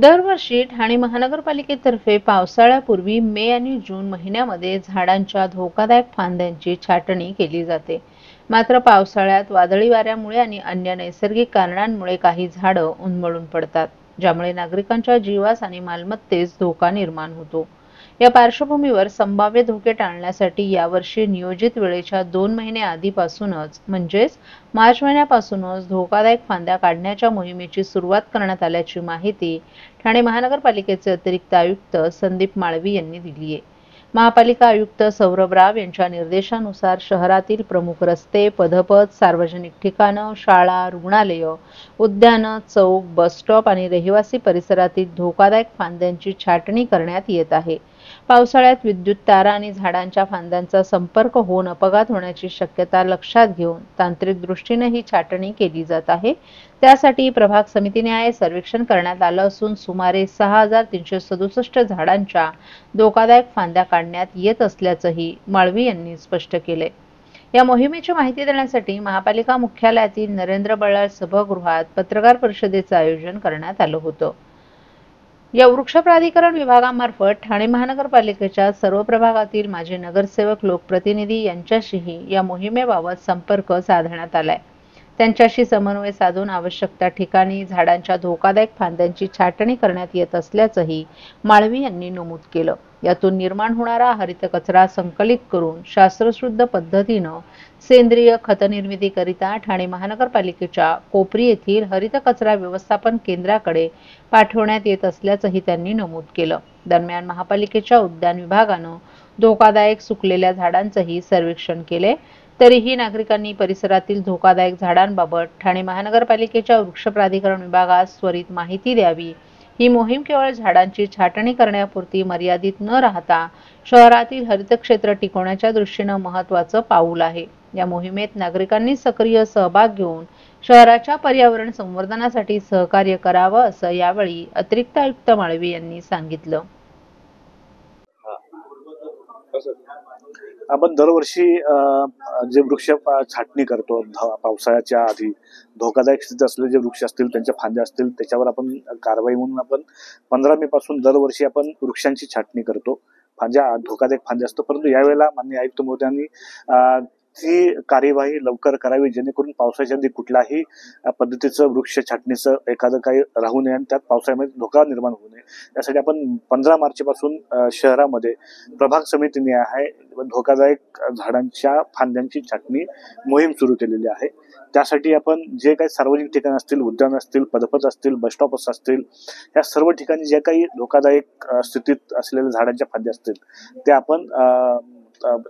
दरवर्षी ठाणे महानगरपालिकेतर्फे पावसाळ्यापूर्वी मे आणि जून महिन्यामध्ये झाडांच्या धोकादायक फांद्यांची छाटणी केली जाते. मात्र पावसाळ्यात वादळी वाऱ्यामुळे आणि अन्य नैसर्गिक कारणांमुळे काही झाडं उन्मळून पडतात, ज्यामुळे नागरिकांच्या जीवास आणि मालमत्तेस धोका निर्माण होतो. या पार्श्वभूमीवर संभाव्य धोके टाळण्यासाठी यावर्षी नियोजित वेळेच्या 2 महिने आधीपासूनच म्हणजेच मार्च महिन्यापासूनच धोकादायक फांद्या काढण्याच्या मोहिमेची सुरुवात करण्यात आल्याची माहिती ठाणे महानगरपालिकेचे अतिरिक्त आयुक्त संदीप माळवी यांनी दिली आहे. महापालिका आयुक्त सौरभ राव यांच्या निर्देशानुसार शहरातील प्रमुख रस्ते, पदपथ, सार्वजनिक ठिकाणं, शाळा, रुग्णालय, उद्यानं, चौक, बस स्टॉप आणि रहिवासी परिसरातील धोकादायक फांद्यांची छाटणी करण्यात येत आहे. पावसाळ्यात विद्युत तारा आणि झाडांच्या फांद्यांचा संपर्क होऊन अपघात होण्याची शक्यता लक्षात घेऊन तांत्रिक दृष्टीने ही छाटणी केली जात आहे. त्यासाठी प्रभाग समितीने सर्वेक्षण करण्यात आलं असून सुमारे 6,367 झाडांच्या धोकादायक फांद्या काढण्यात येत असल्याचंही माळवी यांनी स्पष्ट केले. या मोहिमेची माहिती देण्यासाठी महापालिका मुख्यालयातील नरेंद्र बल्लाळ सभागृहात पत्रकार परिषदेचं आयोजन करण्यात आलं होतं. या वृक्ष प्राधिकरण विभागामार्फत ठाणे महानगरपालिकेच्या सर्व प्रभागातील माजी नगरसेवक, लोकप्रतिनिधी यांच्याशीही या मोहिमेबाबत संपर्क साधण्यात आलाय. त्यांच्याशी समन्वय साधून आवश्यक त्या ठिकाणी झाडांच्या धोकादायक फांद्यांची छाटणी करण्यात येत असल्याचंही माळवी यांनी नमूद केलं. यातून निर्माण होणारा हरित कचरा संकलित करून शास्त्रशुद्ध पद्धतीनं सेंद्रिय खत निर्मितीकरिता ठाणे महानगरपालिकेच्या कोपरी येथील हरित कचरा व्यवस्थापन केंद्राकडे पाठवण्यात येत असल्याचंही त्यांनी नमूद केलं. दरम्यान महापालिकेच्या उद्यान विभागानं धोकादायक सुकलेल्या झाडांचंही सर्वेक्षण केले. तरीही नागरिकांनी परिसरातील धोकादायक झाडांबाबत ठाणे महानगरपालिकेच्या वृक्ष प्राधिकरण विभागास त्वरित माहिती द्यावी. ही मोहीम केवळ झाडांची छाटणी करण्यापुरती मर्यादित न राहता शहरातील हरित क्षेत्र टिकवण्याच्या दृष्टीनं महत्त्वाचं पाऊल आहे. या मोहिमेत नागरिकांनी सक्रिय सहभाग घेऊन शहराच्या पर्यावरण संवर्धनासाठी सहकार्य करावं, असं यावेळी अतिरिक्त आयुक्त माळवी यांनी सांगितलं. आपण दरवर्षी जे वृक्ष छाटणी करतो पावसाळ्याच्या आधी, धोकादायक स्थितीत असलेले जे वृक्ष असतील, त्यांच्या फांद्या असतील, त्याच्यावर आपण कारवाई म्हणून आपण 15 मे पासून दरवर्षी आपण वृक्षांची छाटणी करतो. ज्या धोकादायक फांद्या असतो, परंतु यावेळेला माननीय आयुक्त महोदयांनी ती कार्यवाही लवकर करावी, जेणेकरून पावसाच्या आधी कुठल्याही पद्धतीचं वृक्ष छाटणीचं एखादं काही राहू नये आणि त्यात पावसाळ्यामध्ये धोका निर्माण होऊ नये. यासाठी आपण 15 मार्च पासून शहरामध्ये प्रभाग समितीने धोकादायक झाडांच्या फांद्यांची छाटणी मोहीम सुरू केलेली आहे. त्यासाठी आपण जे काही सार्वजनिक ठिकाण असतील, उद्यान असतील, पदपथ असतील, बस स्टॉप असतील, या सर्व ठिकाणी जे काही धोकादायक स्थितीत असलेल्या झाडांच्या फांद्या असतील त्या आपण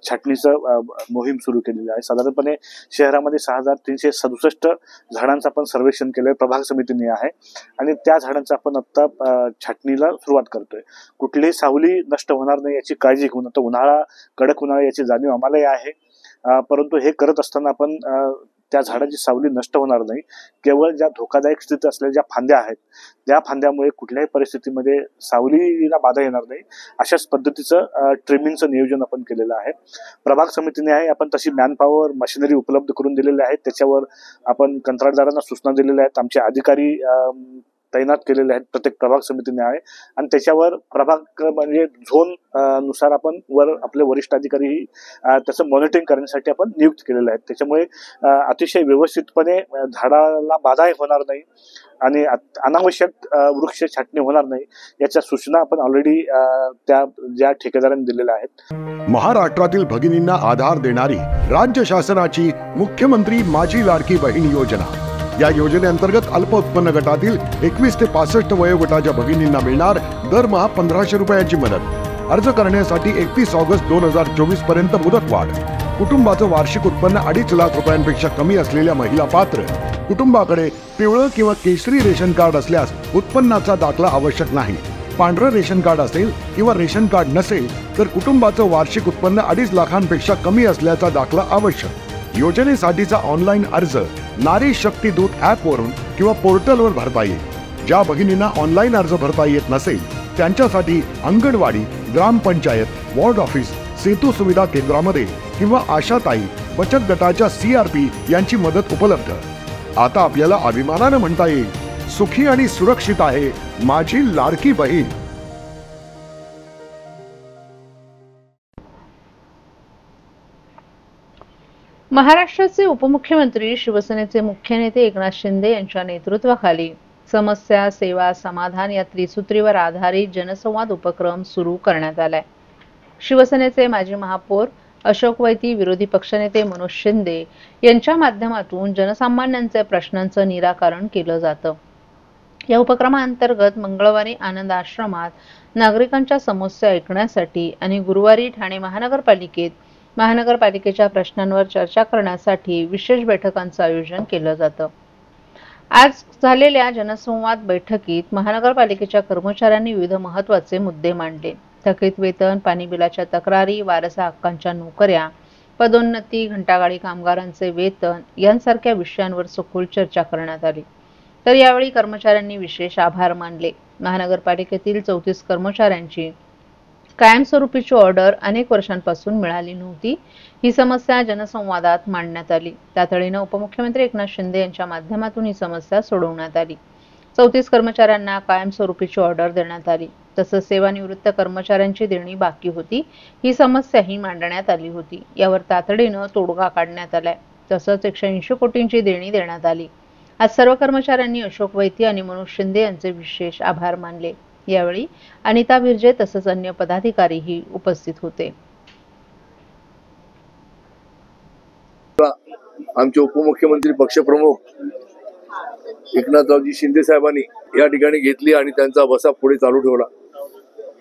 छाटणीचं मोहीम सुरू केलेली आहे. साधारणपणे शहरामध्ये 6,367 झाडांचं आपण सर्वेक्षण केलंय प्रभाग समितीने आहे आणि त्या झाडांचं आपण आता छाटणीला सुरुवात करतोय. कुठलीही सावली नष्ट होणार नाही याची काळजी घेऊन, आता उन्हाळा, कडक उन्हाळा याची जाणीव आम्हालाही आहे, परंतु हे करत असताना आपण त्या झाडाची सावली नष्ट होणार नाही. केवळ ज्या धोकादायक स्थितीत असलेल्या ज्या फांद्या आहेत त्या फांद्यामुळे कुठल्याही परिस्थितीमध्ये सावलीला बाधा येणार नाही, अशाच पद्धतीचं ट्रिमिंगचं नियोजन आपण केलेलं आहे. प्रभाग समितीने आपण तशी मॅनपॉवर, मशिनरी उपलब्ध करून दिलेली आहे. त्याच्यावर आपण कंत्राटदारांना सूचना दिलेल्या आहेत. आमचे अधिकारी तैनात केलेले आहेत प्रत्येक प्रभाग समितीने आहे आणि त्याच्यावर प्रभाग म्हणजे झोन नुसार आपण आपले वरिष्ठ अधिकारी त्याचं मॉनिटरिंग करण्यासाठी आपण नियुक्त केलेले आहेत. त्याच्यामुळे अतिशय व्यवस्थितपणे झाडाला बाधा होणार नाही आणि अनावश्यक वृक्ष छाटणी होणार नाही याच्या सूचना आपण ऑलरेडी त्या ज्या ठेकेदारांनी दिलेल्या आहेत. महाराष्ट्रातील भगिनींना आधार देणारी राज्य शासनाची मुख्यमंत्री माझी लाडकी बहीण योजना. या योजनेअंतर्गत अल्प उत्पन्न गटातील 21 ते 65 वयोगटाच्या भगिनींना मिळणार दरमहा 1,500 रुपयाची मदत. अर्ज करण्यासाठी 31 ऑगस्ट 2024 पर्यंत मुदतवाढ. कुटुंबाचं वार्षिक उत्पन्न 2.5 लाख रुपयांपेक्षा कमी असलेल्या महिला पात्र. कुटुंबाकडे पिवळं किंवा केशरी रेशन कार्ड असल्यास उत्पन्नाचा दाखला आवश्यक नाही. पांढरं रेशन कार्ड असेल किंवा रेशन कार्ड नसेल तर कुटुंबाचं वार्षिक उत्पन्न 2.5 लाखांपेक्षा कमी असल्याचा दाखला आवश्यक. योजनेसाठीचा ऑनलाईन अर्ज नारी शक्ती दूत ऍप वरून किंवा पोर्टलवर भरता येईल. ज्या भगिनींना ऑनलाईन अर्ज भरता येत नसेल त्यांच्यासाठी अंगणवाडी, ग्रामपंचायत, वॉर्ड ऑफिस, सेतू सुविधा केंद्रामध्ये किंवा आशाताई बचत गटाच्या CRP यांची मदत उपलब्ध. आता आपल्याला अभिमानाने म्हणता येईल, सुखी आणि सुरक्षित आहे माझी लाडकी बहीण. महाराष्ट्राचे उपमुख्यमंत्री शिवसेनेचे मुख्य नेते एकनाथ शिंदे यांच्या नेतृत्वाखाली समस्या, सेवा, समाधान या त्रिसूत्रीवर आधारित जनसंवाद उपक्रम सुरू करण्यात आलाय. शिवसेनेचे माजी महापौर अशोक वैती, विरोधी पक्षनेते मनोज शिंदे यांच्या माध्यमातून जनसामान्यांच्या प्रश्नांचं निराकरण केलं जातं. या उपक्रमाअंतर्गत मंगळवारी आनंद आश्रमात नागरिकांच्या समस्या ऐकण्यासाठी आणि गुरुवारी ठाणे महानगरपालिकेच्या प्रश्नांवर चर्चा करण्यासाठी विशेष बैठकांचं आयोजन केलं जातं. आज झालेल्या जनसंवाद बैठकीत महानगरपालिकेच्या कर्मचाऱ्यांनी विविध महत्त्वाचे मुद्दे मांडले. थकीत वेतन, पाणी बिलाच्या तक्रारी, वारसा हक्कांच्या नोकऱ्या, पदोन्नती, घंटागाडी कामगारांचे वेतन यांसारख्या विषयांवर सखोल चर्चा करण्यात आली. तर यावेळी कर्मचाऱ्यांनी विशेष आभार मानले. महानगरपालिकेतील 34 कर्मचाऱ्यांची कायमस्वरूपीची ऑर्डर अनेक वर्षांपासून मिळाली नव्हती. ही समस्या जनसंवादात मांडण्यात आली. तातडीनं उपमुख्यमंत्री एकनाथ शिंदे यांच्या माध्यमातून ही समस्या सोडवण्यात आली. 34 कर्मचाऱ्यांना कायमस्वरूपीची ऑर्डर देण्यात आली. तसंच सेवानिवृत्त कर्मचाऱ्यांची देणी बाकी होती. ही समस्याही मांडण्यात आली होती. यावर तातडीनं तोडगा काढण्यात आलाय. तसंच 180 कोटींची देणी देण्यात आली. आज सर्व कर्मचाऱ्यांनी अशोक वैती आणि मनोज शिंदे यांचे विशेष आभार मानले. यावेळी अनिता बिर्जे तसंच अन्य पदाधिकारीही उपस्थित होते. आमचे उपमुख्यमंत्री पक्षप्रमुख एकनाथरावजी शिंदे साहेबांनी या ठिकाणी घेतली आणि त्यांचा बसा पुढे चालू ठेवला.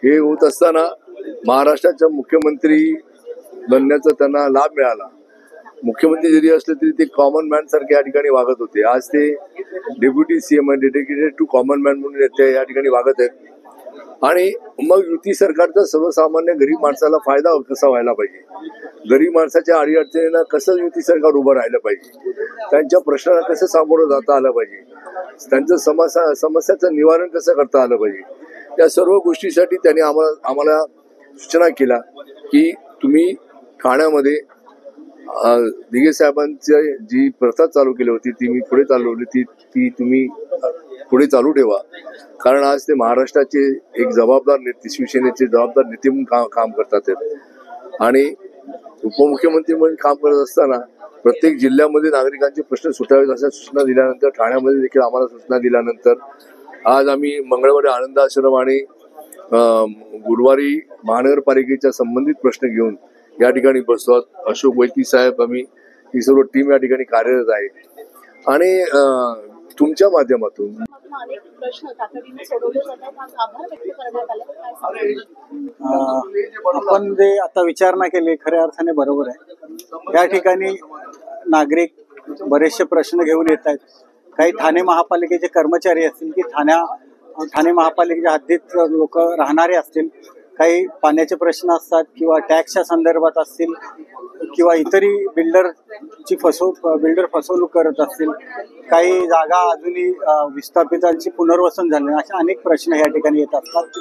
हे होत असताना महाराष्ट्राच्या मुख्यमंत्री बनण्याचा त्यांना लाभ मिळाला. मुख्यमंत्री जरी असले तरी ते कॉमन मॅन सारखे या ठिकाणी वागत होते. आज ते deputy CM dedicated to common man म्हणून ते या ठिकाणी वागत आहेत. आणि मग युती सरकारचा सर्वसामान्य गरीब माणसाला फायदा कसा व्हायला पाहिजे, गरीब माणसाच्या अडीअडचणींना कसं युती सरकार उभं राहिलं पाहिजे, त्यांच्या प्रश्नाला कसं सामोरं जाता आलं पाहिजे, त्यांचं समस्याचं निवारण कसं करता आलं पाहिजे, या सर्व गोष्टीसाठी त्यांनी आम्हाला सूचना केल्या की तुम्ही ठाण्यामध्ये दिघे साहेबांची जी प्रथा चालू केली होती ती मी पुढे चालवली, ती तुम्ही पुढे चालू ठेवा. कारण आज ते महाराष्ट्राचे एक जबाबदार नेते, शिवसेनेचे जबाबदार नेते म्हणून काम करतात. आणि उपमुख्यमंत्री म्हणून काम करत असताना प्रत्येक जिल्ह्यामध्ये नागरिकांचे प्रश्न सुटावेत अशा सूचना दिल्यानंतर, ठाण्यामध्ये देखील आम्हाला सूचना दिल्यानंतर आज आम्ही मंगळवारी आनंद आश्रम आणि गुरुवारी महानगरपालिकेच्या संबंधित प्रश्न घेऊन या ठिकाणी बसतो. अशोक वैती साहेब, आम्ही ही सर्व टीम या ठिकाणी कार्यरत आहे. आणि तुमच्या माध्यमातून आपण जे आता विचारणा केली खऱ्या अर्थाने बरोबर आहे. या ठिकाणी नागरिक बरेचसे प्रश्न घेऊन येत आहेत. काही ठाणे महापालिकेचे कर्मचारी असतील की ठाणे महापालिकेच्या हद्दीत लोक राहणारे असतील, काही पाण्याचे प्रश्न असतात किंवा टॅक्सच्या संदर्भात असतील किंवा इतरही बिल्डर फसवणूक करत असतील, काही जागा अजूनही विस्थापितांची पुनर्वसन झाले, अशा अनेक प्रश्न या ठिकाणी येत असतात.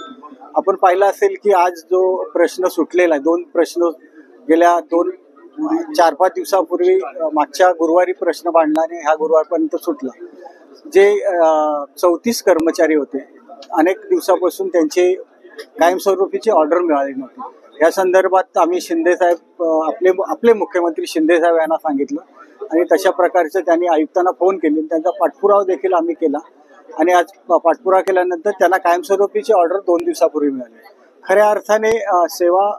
आपण पाहिलं असेल की आज जो प्रश्न सुटलेला आहे, 2 प्रश्न गेल्या 4-5 दिवसापूर्वी मागच्या गुरुवारी प्रश्न मांडला आणि ह्या गुरुवारपर्यंत सुटला. जे 34 कर्मचारी होते, अनेक दिवसापासून त्यांचे कायमस्वरूपीची ऑर्डर मिळाली नव्हती. या संदर्भात आम्ही शिंदे साहेब, आपले मुख्यमंत्री शिंदे साहेब यांना सांगितलं आणि तशा प्रकारचे त्यांनी आयुक्तांना फोन केले. त्यांचा पाठपुरावा देखील आम्ही केला आणि आज पाठपुरावा केल्यानंतर त्यांना कायमस्वरूपीची ऑर्डर 2 दिवसापूर्वी मिळाली. खऱ्या अर्थाने सेवा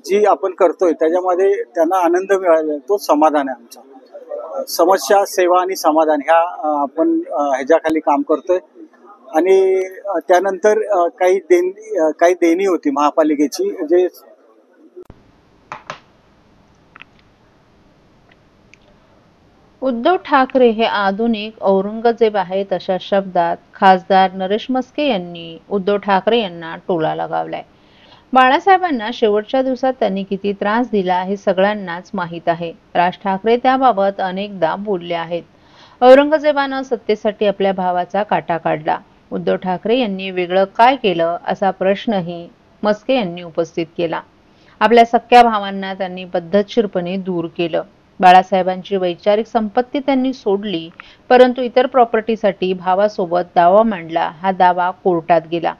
जी आपण करतोय त्याच्यामध्ये त्यांना आनंद मिळाला, तो समाधान आहे आमचा. समस्या, सेवा आणि समाधान ह्या आपण ह्याच्याखाली काम करतोय. आणि त्यानंतर काही देणी होती महापालिकेची, जे उद्धव ठाकरे हे आधुनिक औरंगजेब आहेत अशा शब्दात खासदार नरेश म्हस्के यांनी उद्धव ठाकरे यांना टोला लगावलाय. बाळासाहेबांना शेवटच्या दिवसात त्यांनी किती त्रास दिला हे सगळ्यांनाच माहीत आहे. राज ठाकरे त्याबाबत अनेकदा बोलले आहेत. औरंगजेबानं सत्तेसाठी आपल्या भावाचा काटा काढला. उद्धव ठाकरे यांनी वेगळं काय केलं असा प्रश्नही म्हस्के यांनी उपस्थित केला. आपल्या सख्ख्या भावांना त्यांनी पद्धतशीरपणे दूर केलं. बाळासाहेबांची वैचारिक संपत्ती त्यांनी सोडली, परंतु इतर प्रॉपर्टीसाठी भावासोबत दावा मांडला. हा दावा कोर्टात गेला.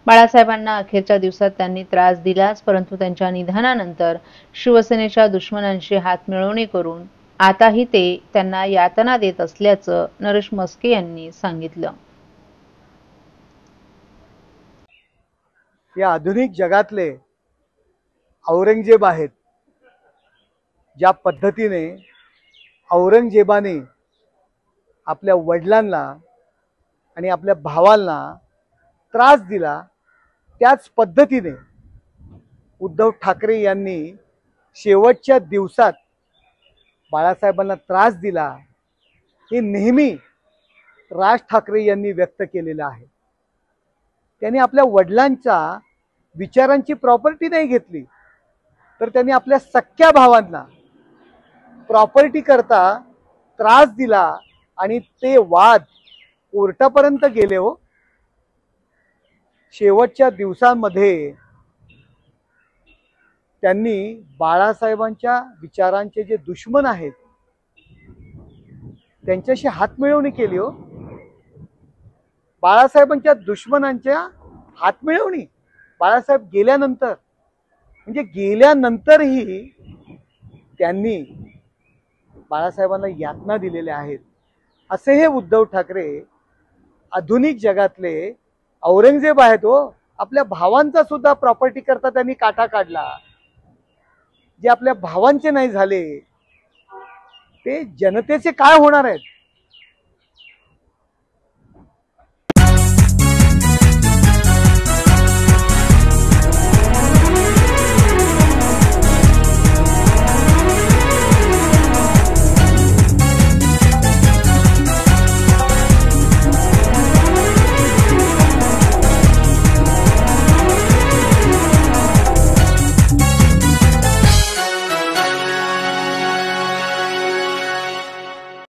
बाळासाहेबांना अखेरच्या दिवसात त्यांनी त्रास दिलाच, परंतु त्यांच्या निधनानंतर शिवसेनेच्या दुश्मनांशी हातमिळवणी करून आताही ते त्यांना यातना देत असल्याचं नरेश म्हस्के यांनी सांगितलं. या आधुनिक जगातले औरंगजेब आहेत. ज्या पद्धतीने औरंगजेबाने आपल्या वडिलांना आणि आपल्या भावांना त्रास दिला, त्याच पद्धतीने उद्धव ठाकरे यांनी शेवटच्या दिवसात बाळासाहेबांना त्रास दिला, हे नेहमी राज ठाकरे यांनी व्यक्त केलेलं आहे. त्यांनी आपल्या वडिलांच्या विचारांची प्रॉपर्टी नाही घेतली, तर त्यांनी आपल्या सख्ख्या भावांना प्रॉपर्टी करता त्रास दिला आणि ते वाद कोर्टापर्यंत गेले. हो, शेवटच्या दिवसांमध्ये त्यांनी बाळासाहेबांच्या विचारांचे जे दुश्मन आहेत त्यांच्याशी हातमिळवणी केली. हो, बाळासाहेबांच्या दुश्मनांच्या हातमिळवणी बाळासाहेब गेल्यानंतर, म्हणजे गेल्यानंतरही त्यांनी बाळासाहेबांना यातना दिलेल्या आहेत. असे हे उद्धव ठाकरे आधुनिक जगातले औरंगजेब आहेत. हो, आपल्या भावांचा सुद्धा प्रॉपर्टी करता त्यांनी काटा काढला. जे आपल्या भावांचे नाही झाले ते जनतेचे काय होणार आहेत?